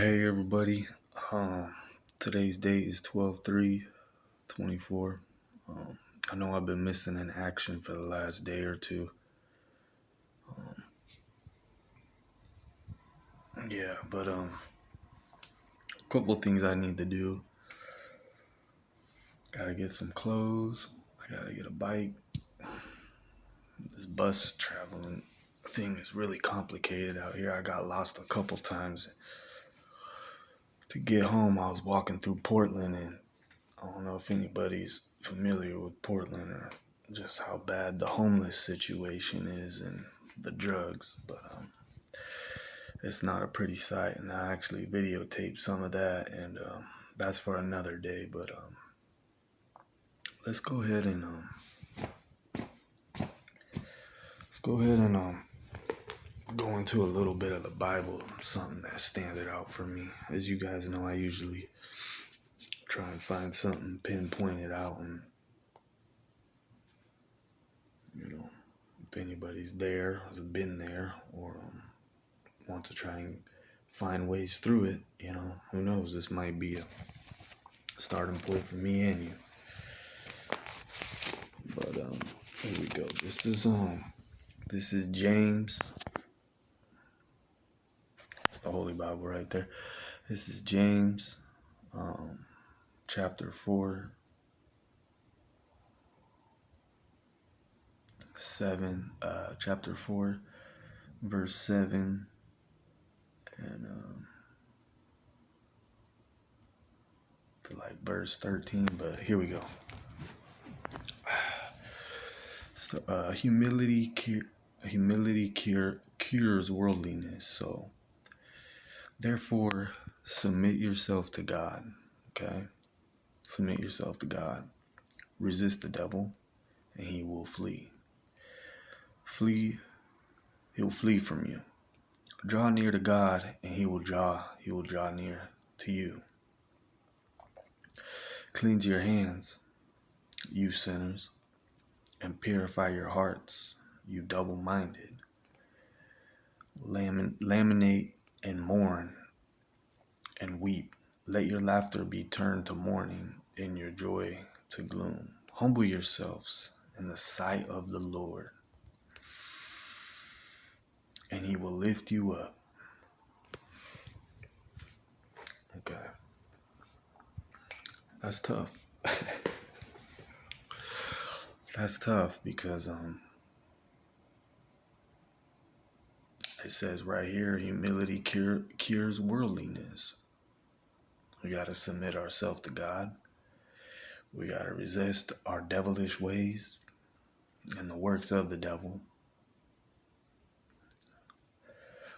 Hey everybody. Um, Today's date is 12/3/24. Um, I know I've been missing in action for the last day or two. Yeah, but a couple things I need to do. Gotta get some clothes. I gotta get a bike. This bus traveling thing is really complicated out here. I got lost a couple times. To get home, I was walking through Portland, and I don't know if anybody's familiar with Portland or just how bad the homeless situation is and the drugs, but it's not a pretty sight. And I actually videotaped some of that, and that's for another day. But let's go ahead and go into a little bit of the Bible, something that standed out for me. As you guys know, I usually try and find something pinpointed out, and you know, if anybody's there, has been there, or want to try and find ways through it, who knows? This might be a starting point for me and you. But here we go. This is James. It's the Holy Bible right there. This is James, chapter 4, 7, chapter 4, verse 7, and to like verse 13. But here we go. So, humility cures worldliness. So, therefore, submit yourself to God. Okay, submit yourself to God. Resist the devil, and he will flee. He'll flee from you. Draw near to God, and He will draw near to you. Cleanse your hands, you sinners, and purify your hearts, you double-minded. Laminate and mourn and weep. Let your laughter be turned to mourning, and your joy to gloom. Humble yourselves in the sight of the Lord, and He will lift you up. Okay. That's tough. That's tough because it says right here, humility cures worldliness. We got to submit ourselves to God. We got to resist our devilish ways and the works of the devil.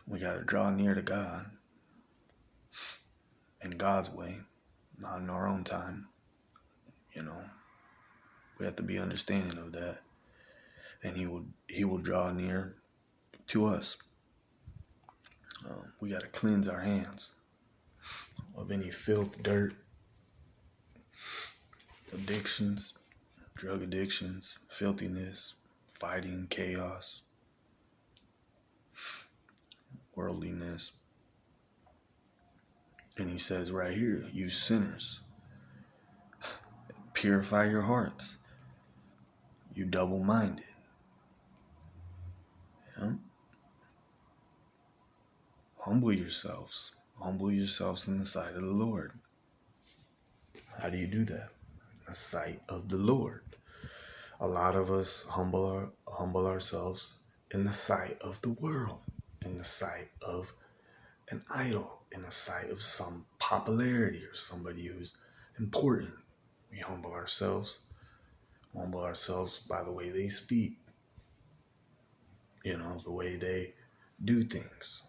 We got to draw near to God in God's way, not in our own time. We have to be understanding of that, and He will draw near to us. We got to cleanse our hands of any filth, dirt, addictions, drug addictions, filthiness, fighting, chaos, worldliness. And He says right here, you sinners, purify your hearts, you double-minded. Yeah? Humble yourselves in the sight of the Lord. How do you do that? The sight of the Lord. A lot of us humble ourselves in the sight of the world, in the sight of an idol, in the sight of some popularity or somebody who's important. We humble ourselves by the way they speak, the way they do things.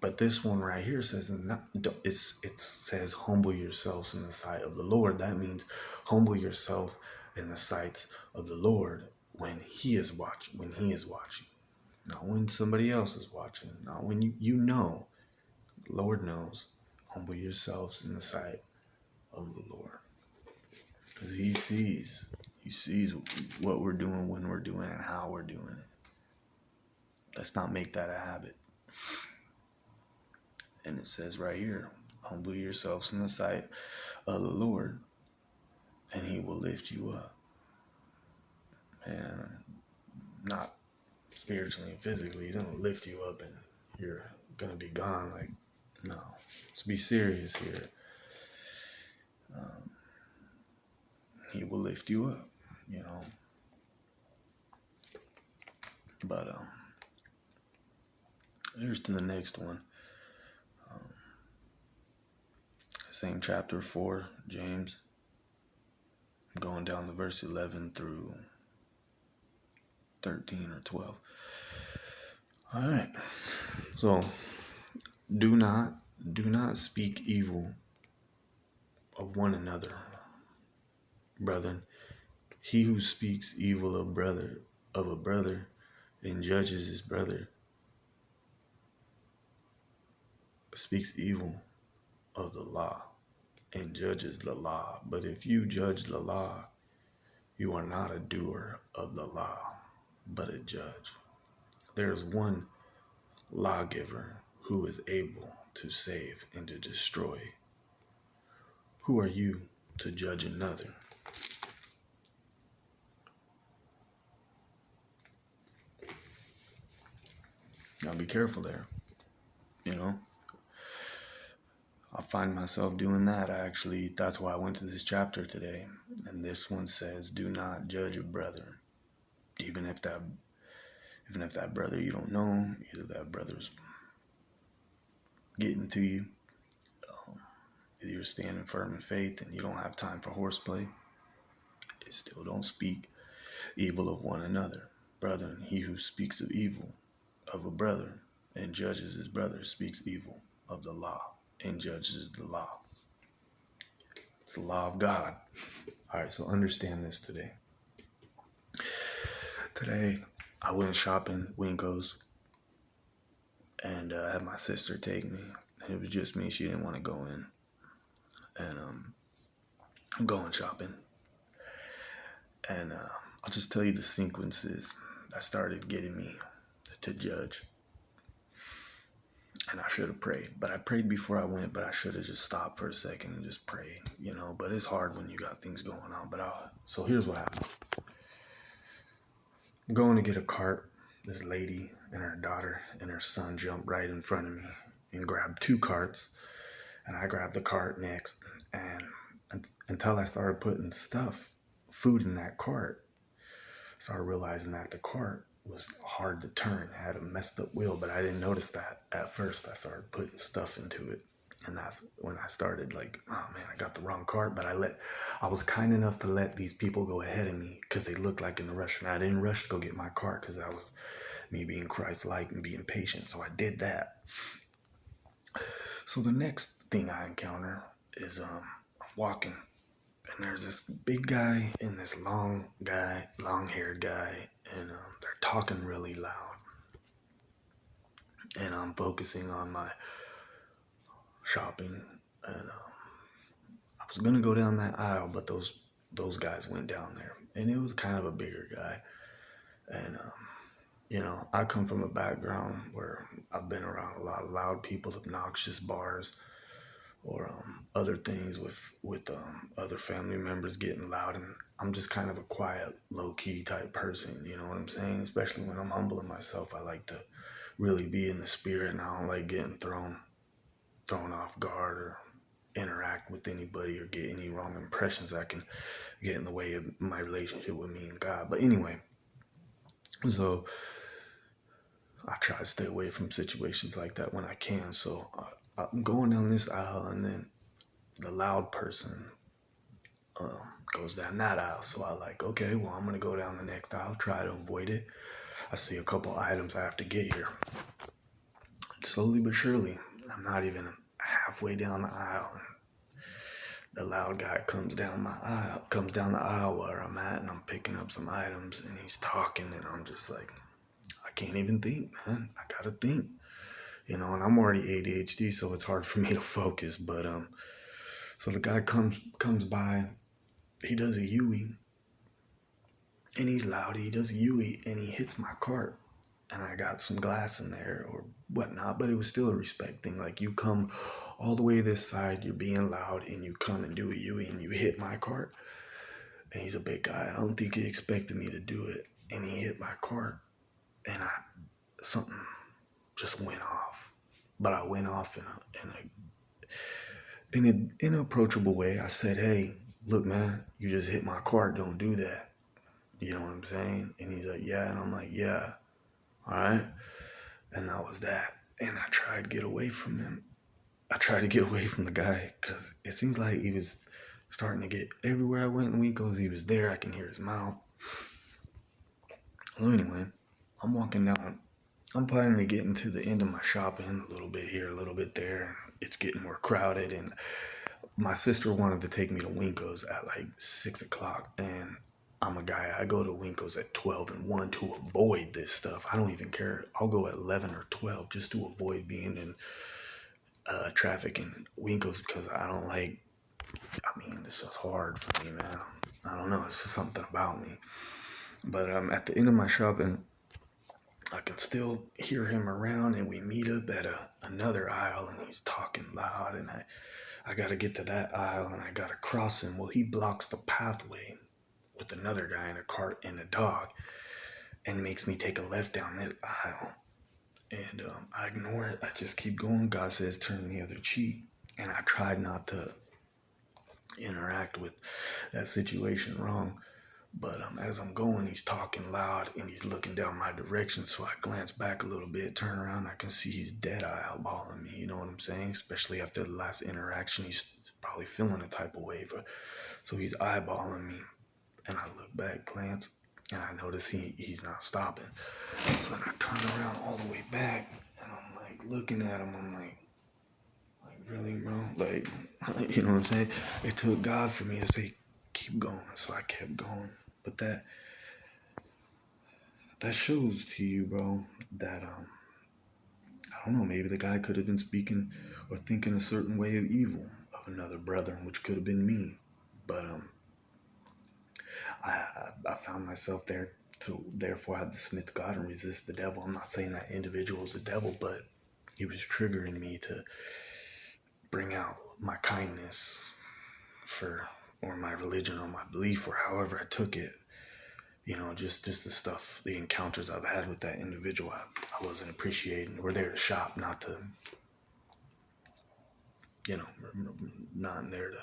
But this one right here says it says humble yourselves in the sight of the Lord. That means humble yourself in the sight of the Lord when He is watching, not when somebody else is watching, not when the Lord knows. Humble yourselves in the sight of the Lord, because He sees what we're doing, when we're doing it, and how we're doing it. Let's not make that a habit. And it says right here, humble yourselves in the sight of the Lord, and he will lift you up. And not spiritually and physically, he's gonna lift you up and you're gonna be gone. Like, no, let's be serious here. He will lift you up, you know. But here's to the next one. Same chapter 4, James. I'm going down to verse 11 through 13 or 12. All right. So, do not speak evil of one another, brethren. He who speaks evil of a brother and judges his brother speaks evil of the law and judges the law. But if you judge the law, you are not a doer of the law, but a judge. There is one lawgiver who is able to save and to destroy. Who are you to judge another? Now be careful there. You know, I find myself doing that. That's why I went to this chapter today. And this one says, do not judge a brother. Even if that brother you don't know, either that brother's getting to you, either you're standing firm in faith and you don't have time for horseplay, still don't speak evil of one another. Brethren, he who speaks of evil of a brother and judges his brother speaks evil of the law and judges the law. It's the law of God. All right, so understand this today. Today, I went shopping, Winko's, and I had my sister take me, and it was just me. She didn't want to go in, and I'm going shopping, and I'll just tell you the sequences that started getting me to judge. And I should have prayed, but I prayed before I went, but I should have just stopped for a second and just prayed, you know, but it's hard when you got things going on. So here's what happened. I'm going to get a cart. This lady and her daughter and her son jumped right in front of me and grabbed 2 carts, and I grabbed the cart next, and until I started putting food in that cart, I started realizing that the cart was hard to turn. It had a messed up wheel, but I didn't notice that at first. I started putting stuff into it, and that's when I started like, oh man, I got the wrong cart. But I was kind enough to let these people go ahead of me because they looked like in a rush, and I didn't rush to go get my cart because that was me being Christ-like and being patient. So I did that. So the next thing I encounter is I'm walking, and there's this big guy and this long-haired guy, and they're talking really loud. And I'm focusing on my shopping, and I was gonna go down that aisle, but those guys went down there, and it was kind of a bigger guy. And you know, I come from a background where I've been around a lot of loud people, obnoxious bars, or other things with other family members getting loud, and I'm just kind of a quiet, low-key type person, you know what I'm saying? Especially when I'm humbling myself, I like to really be in the spirit, and I don't like getting thrown off guard or interact with anybody or get any wrong impressions that can get in the way of my relationship with me and God. But anyway, so I try to stay away from situations like that when I can. So I'm going down this aisle, and then the loud person goes down that aisle. So I like, okay, well, I'm going to go down the next aisle, try to avoid it. I see a couple items I have to get here. Slowly but surely, I'm not even halfway down the aisle, and the loud guy comes down the aisle where I'm at, and I'm picking up some items, and he's talking, and I'm just like, I can't even think, man. I gotta think, you know, and I'm already ADHD, so it's hard for me to focus. But so the guy comes by, he does a Yui, and he's loud. He does a Yui, and he hits my cart. and I got some glass in there or whatnot, but it was still a respect thing. Like, you come all the way this side, you're being loud, and you come and do a Yui and you hit my cart. And he's a big guy. I don't think he expected me to do it. And he hit my cart, and something just went off. But I went off in an inapproachable way. I said, "Hey, look, man, you just hit my cart. Don't do that." You know what I'm saying? And he's like, "Yeah." And I'm like, "Yeah, all right." And that was that. And I tried to get away from him. I tried to get away from the guy because it seems like he was starting to get everywhere I went in Winkles. He was there. I can hear his mouth. Well, anyway, I'm walking down. I'm finally getting to the end of my shopping, a little bit here, a little bit there, and it's getting more crowded. And my sister wanted to take me to Winkos at like 6 o'clock, and I'm a guy. I go to Winkos at 12 and 1 to avoid this stuff. I don't even care. I'll go at 11 or 12 just to avoid being in traffic in Winkos because I don't like. I mean, it's just hard for me, man. I don't know. It's just something about me. But at the end of my shopping, I can still hear him around, and we meet up at another aisle, and he's talking loud, and I got to get to that aisle, and I got to cross him. Well, he blocks the pathway with another guy in a cart and a dog, and makes me take a left down this aisle. And I ignore it. I just keep going. God says, turn the other cheek. And I tried not to interact with that situation wrong. But as I'm going, he's talking loud and he's looking down my direction. So I glance back a little bit, turn around, I can see he's dead eye eyeballing me. You know what I'm saying? Especially after the last interaction, he's probably feeling a type of way. So he's eyeballing me. And I look back, glance, and I notice he's not stopping. So then I turn around all the way back, and I'm like looking at him. I'm like really, bro? Like, you know what I'm saying? It took God for me to say, keep going. So I kept going. But that shows to you, bro, that I don't know, maybe the guy could have been speaking or thinking a certain way of evil of another brother, which could have been me. But I found myself there to therefore I had to submit to God and resist the devil. I'm not saying that individual was the devil, but he was triggering me to bring out my kindness or my religion or my belief or however I took it. You know, just the stuff, the encounters I've had with that individual, I wasn't appreciating. We're there to shop, not to, you know, not there to,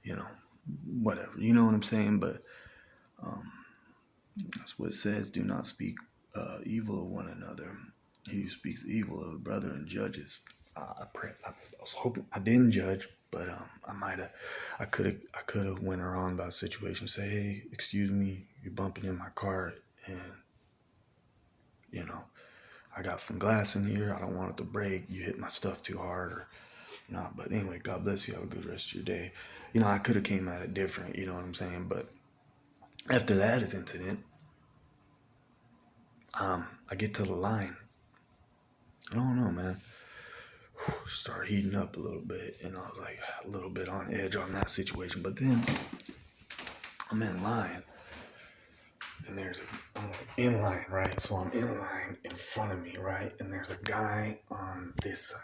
you know, whatever. You know what I'm saying? But that's what it says. Do not speak evil of one another. He who speaks evil of a brother and judges. I was hoping I didn't judge, but I could have went around about the situation. Say, hey, excuse me, you're bumping in my car, and you know, I got some glass in here. I don't want it to break. You hit my stuff too hard, or not. But anyway, God bless you. Have a good rest of your day. You know, I could have came at it different. You know what I'm saying? But after that incident, I get to the line. I don't know, man. Start heating up a little bit, and I was like a little bit on edge on that situation. But then I'm in line, and I'm like in line, right? So I'm in line in front of me, right? And there's a guy on this side,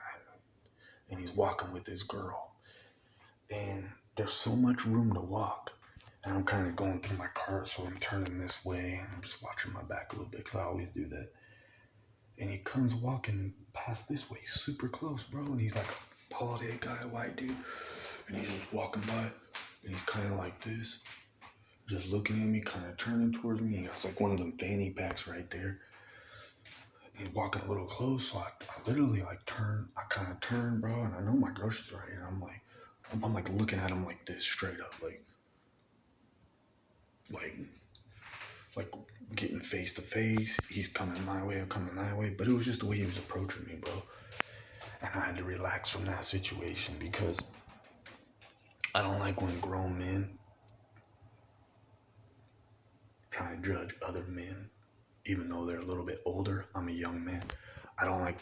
and he's walking with this girl, and there's so much room to walk. And I'm kind of going through my cart, so I'm turning this way, and I'm just watching my back a little bit, because I always do that. And he comes walking past this way, super close, bro. And he's like a bald-head guy, a white dude. And he's just walking by, and he's kind of like this, just looking at me, kind of turning towards me. It's like one of them fanny packs right there. And he's walking a little close, so I literally like turn. I kind of turn, bro, and I know my groceries right here. I'm like looking at him like this, straight up, like getting face to face. He's coming my way, I'm coming that way. But it was just the way he was approaching me, bro. And I had to relax from that situation because I don't like when grown men try to judge other men, even though they're a little bit older. I'm a young man. I don't like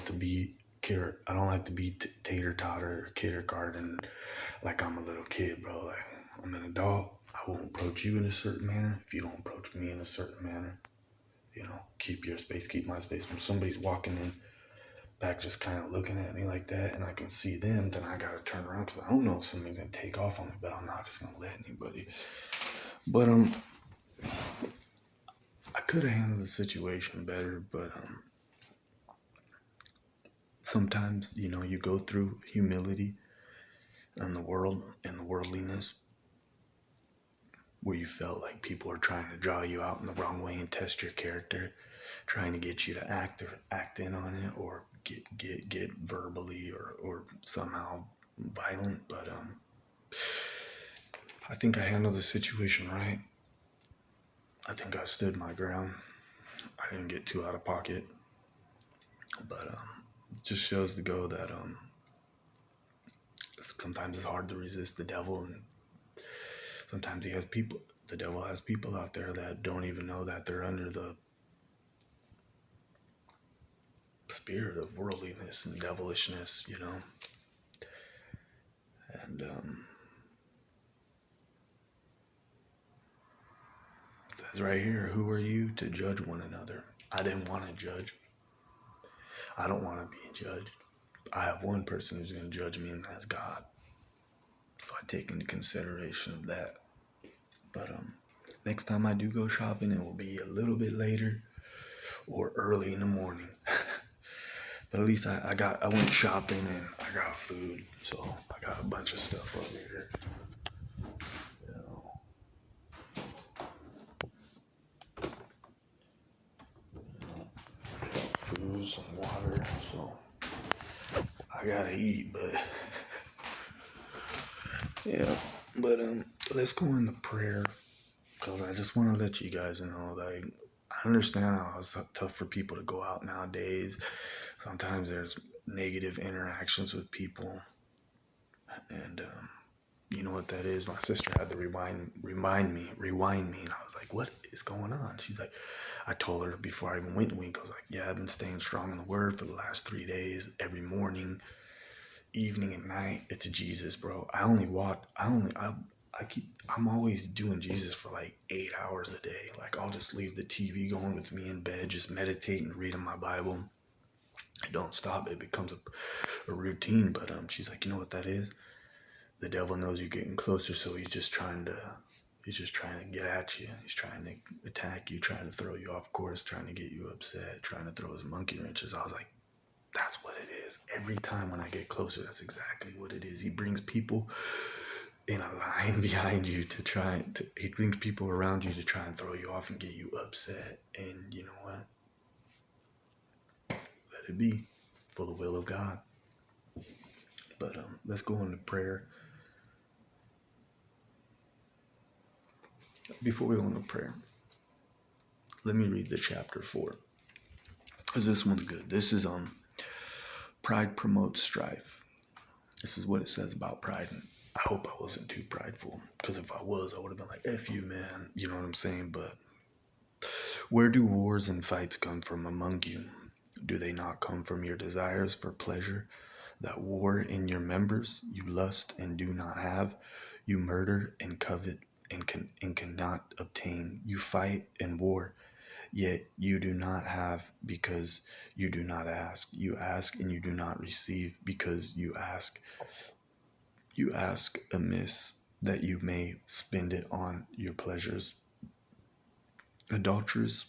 to be tater totter or kindergarten like I'm a little kid, bro. Like, I'm an adult. I won't approach you in a certain manner if you don't approach me in a certain manner. keep your space, keep my space. When somebody's walking in back just kind of looking at me like that and I can see them, then I gotta turn around because I don't know if somebody's gonna take off on me, but I'm not just gonna let anybody. But I could have handled the situation better, but sometimes you go through humility in the world and the worldliness where you felt like people are trying to draw you out in the wrong way and test your character, trying to get you to act in on it or get verbally or somehow violent. But I think I handled the situation right. I think I stood my ground. I didn't get too out of pocket. But it just shows to go that sometimes it's hard to resist the devil, and sometimes the devil has people out there that don't even know that they're under the spirit of worldliness and devilishness, and it says right here, who are you to judge one another? I didn't want to judge. I don't want to be judged. I have one person who's going to judge me, and that's God. So I take into consideration of that. But next time I do go shopping, it will be a little bit later or early in the morning. But at least I went shopping and I got food, so I got a bunch of stuff over here. Food, some water, so I gotta eat. But yeah, but let's go into prayer because I just want to let you guys know, like, I understand how it's tough for people to go out nowadays. Sometimes there's negative interactions with people, and you know what that is. My sister had to rewind me, and I was like, "What is going on?" She's like, I told her before I even went to Wink, I was like, "Yeah, I've been staying strong in the Word for the last 3 days, every morning, evening, and night. It's Jesus, bro. I'm always doing Jesus for like 8 hours a day. Like, I'll just leave the TV going with me in bed, just meditate and reading my Bible. I don't stop. It becomes a routine." But she's like, "You know what that is? The devil knows you're getting closer, so he's just trying to get at you. He's trying to attack you, trying to throw you off course, trying to get you upset, trying to throw his monkey wrenches." I was like, that's what it is. Every time when I get closer, that's exactly what it is. He brings people in a line behind you he brings people around you to try and throw you off and get you upset. And you know what? Let it be for the will of God. But let's go into prayer. Before we go into prayer, let me read the chapter 4. Because this one's good. This is pride promotes strife. This is what it says about pride. And I hope I wasn't too prideful, because if I was, I would have been like, F you, man. You know what I'm saying? But where do wars and fights come from among you? Do they not come from your desires for pleasure that war in your members? You lust and do not have. You murder and covet and cannot obtain. You fight and war, yet you do not have because you do not ask. You ask and you do not receive because you ask amiss, that you may spend it on your pleasures. Adulterers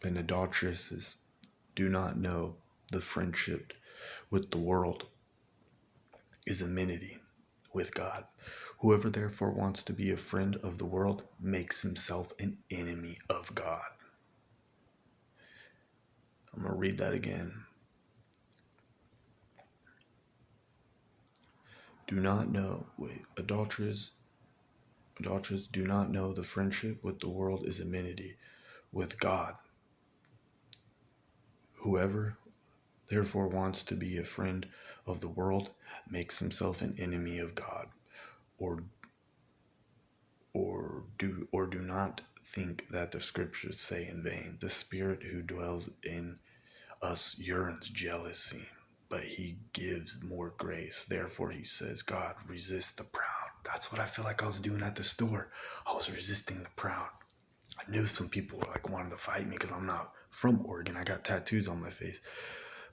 and adulteresses do not know the friendship with the world is enmity with God. Whoever therefore wants to be a friend of the world makes himself an enemy of God. I'm going to read that again. Adulterers do not know the friendship with the world is enmity with God. Whoever therefore wants to be a friend of the world makes himself an enemy of God. Or do not think that the scriptures say in vain, the Spirit who dwells in us yearns jealousy, but he gives more grace. Therefore he says, God resists the proud. That's what I feel like I was doing at the store. I was resisting the proud. I I knew some people were like wanting to fight me because I'm not from Oregon. I got tattoos on my face.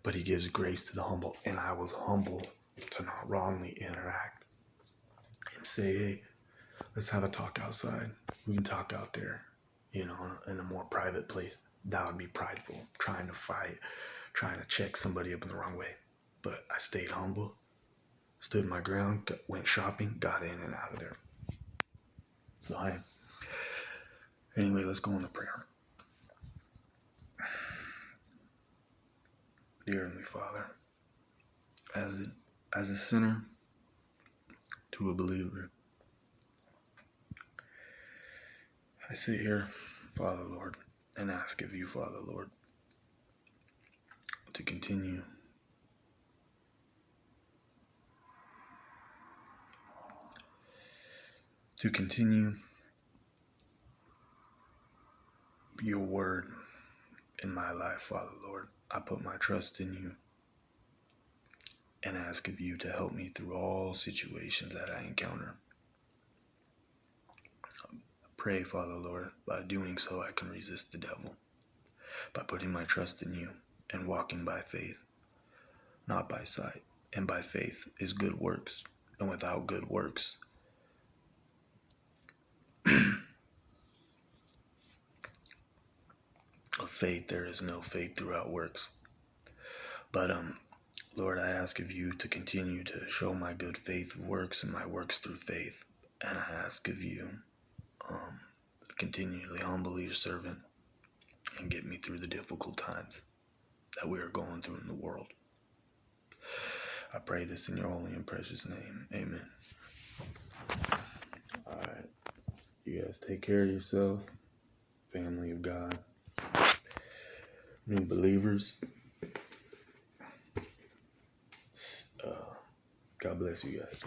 But he gives grace to the humble, and I was humble to not wrongly interact and say, hey, let's have a talk outside. We can talk out there, in a more private place. That would be prideful, trying to fight, trying to check somebody up in the wrong way. But I stayed humble, stood my ground, went shopping, got in and out of there. So anyway, let's go into prayer. Dear Heavenly Father, as a sinner to a believer, I sit here, Father Lord, and ask of you, Father Lord, to continue your word in my life, Father Lord. I put my trust in you and ask of you to help me through all situations that I encounter. Pray, Father Lord, by doing so I can resist the devil, by putting my trust in you and walking by faith, not by sight. And by faith is good works, and without good works, of faith, there is no faith throughout works. But Lord, I ask of you to continue to show my good faith works and my works through faith. And I ask of you continually humble your servant and get me through the difficult times that we are going through in the world. I pray this in your holy and precious name. Amen. All right. You guys take care of yourself, family of God, new believers. God bless you guys.